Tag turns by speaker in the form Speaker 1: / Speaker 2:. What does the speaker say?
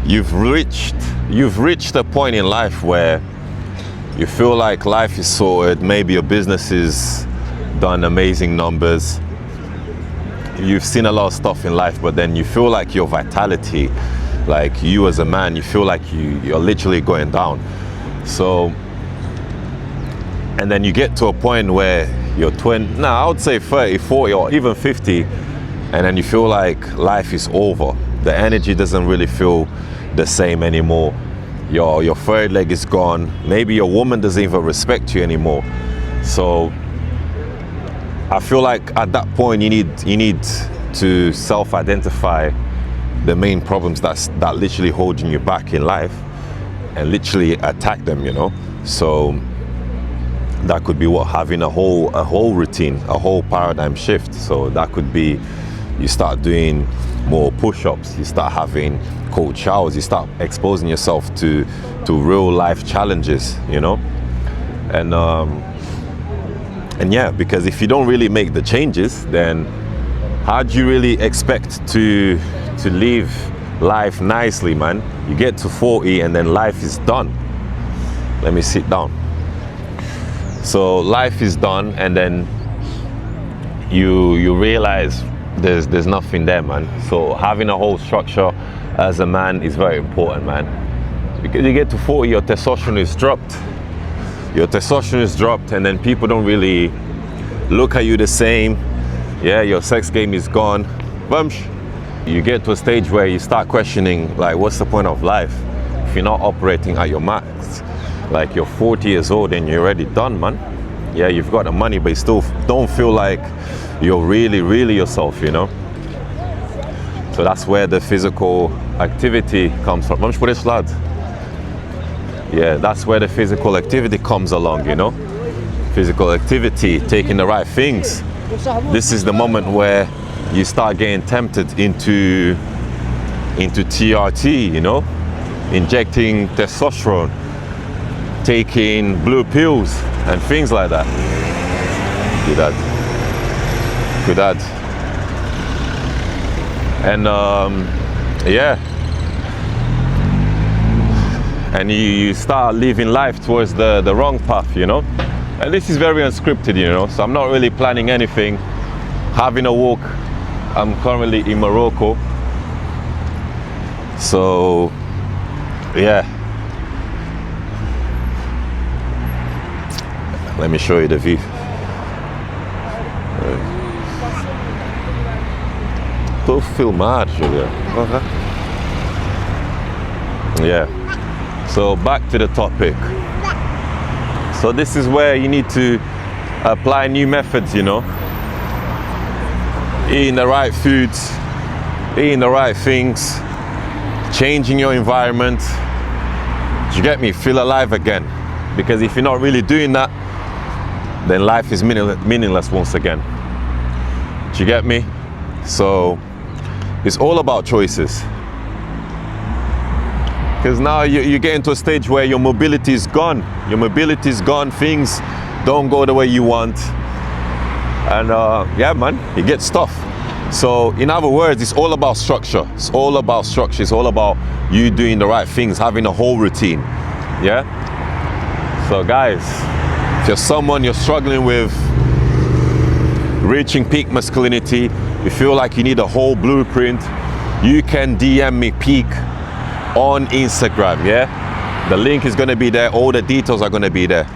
Speaker 1: you've reached a point in life where you feel like life is sorted, maybe your business is done amazing numbers, you've seen a lot of stuff in life, but then you feel like your vitality, like you as a man, you feel like you're literally going down. So, and then you get to a point where you're I would say 30, 40, or even 50, and then you feel like life is over. The energy doesn't really feel the same anymore. Your third leg is gone. Maybe your woman doesn't even respect you anymore. So I feel like at that point you need to self-identify the main problems that literally holding you back in life, and literally attack them, you know. So that could be having a whole routine, a whole paradigm shift. So that could be you start doing more push-ups, you start having cold showers, you start exposing yourself to real life challenges, you know. And yeah, because if you don't really make the changes, then how do you really expect to live life nicely, man? You get to 40 and then life is done. Let me sit down. So life is done, and then you realize there's nothing there, man. So having a whole structure as a man is very important, man. Because you get to 40, your testosterone is dropped. And then people don't really look at you the same. Yeah, your sex game is gone. You get to a stage where you start questioning, like, what's the point of life if you're not operating at your max? Like, you're 40 years old and you're already done, man. Yeah, you've got the money, but you still don't feel like you're really yourself, you know. So that's where the physical activity comes from. Yeah, that's where the physical activity comes along, you know. Physical activity, taking the right things. This is the moment where you start getting tempted into TRT, you know, injecting testosterone, taking blue pills and things like that. Good that. And yeah, and you start living life towards the wrong path, you know. And this is very unscripted, you know, so I'm not really planning anything. Having a walk, I'm currently in Morocco, so yeah. Let me show you the view. Estou a filmar, Julia. Yeah. So back to the topic. So this is where you need to apply new methods, you know. Eating the right foods, eating the right things, changing your environment. Do you get me? Feel alive again. Because if you're not really doing that, then life is meaningless once again. Do you get me? So it's all about choices. Because now you get into a stage where your mobility is gone. Your mobility is gone, things don't go the way you want. And yeah, man, you get stuff. So in other words, it's all about structure. It's all about structure. It's all about you doing the right things, having a whole routine. Yeah? So guys, if you're someone you're struggling with reaching peak masculinity, you feel like you need a whole blueprint, you can DM me peak on Instagram, yeah? The link is gonna be there, all the details are gonna be there.